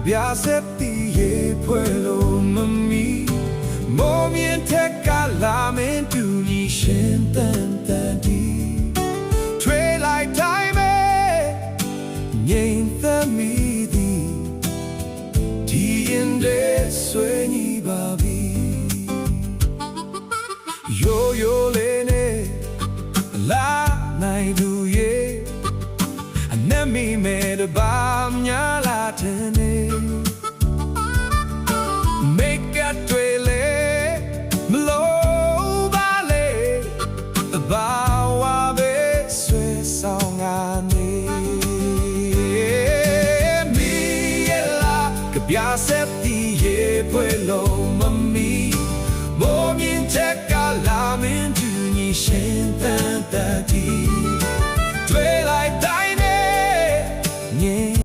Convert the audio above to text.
ပြဆက်တီရဲ့ဖွဲ့လို့မမီမိုးမြင့်ထက်ကလာမင်းတူညီရှင်တန်တန်တီထွေးလိုက်တိုင်းပဲငြိမ်သက်မိသည်ဒီရင်တဲ့ဆွေးညီပါပြီရိုးရိုးလေးနဲ့လာနိုင်သူရဲ့အနက်မိမဲ့တပါများလာတဲ့နေမိတ်ကတွေလေမလို့ပါလေတဘာဝပဲဆွေဆောင်ကနေမိရဲ့လာကပြဆက်တီရဲ့ပွဲလုံးမမီမိုးမြင့်ချက်ကလာမင်းတူညီရှင်တန်တန်တီ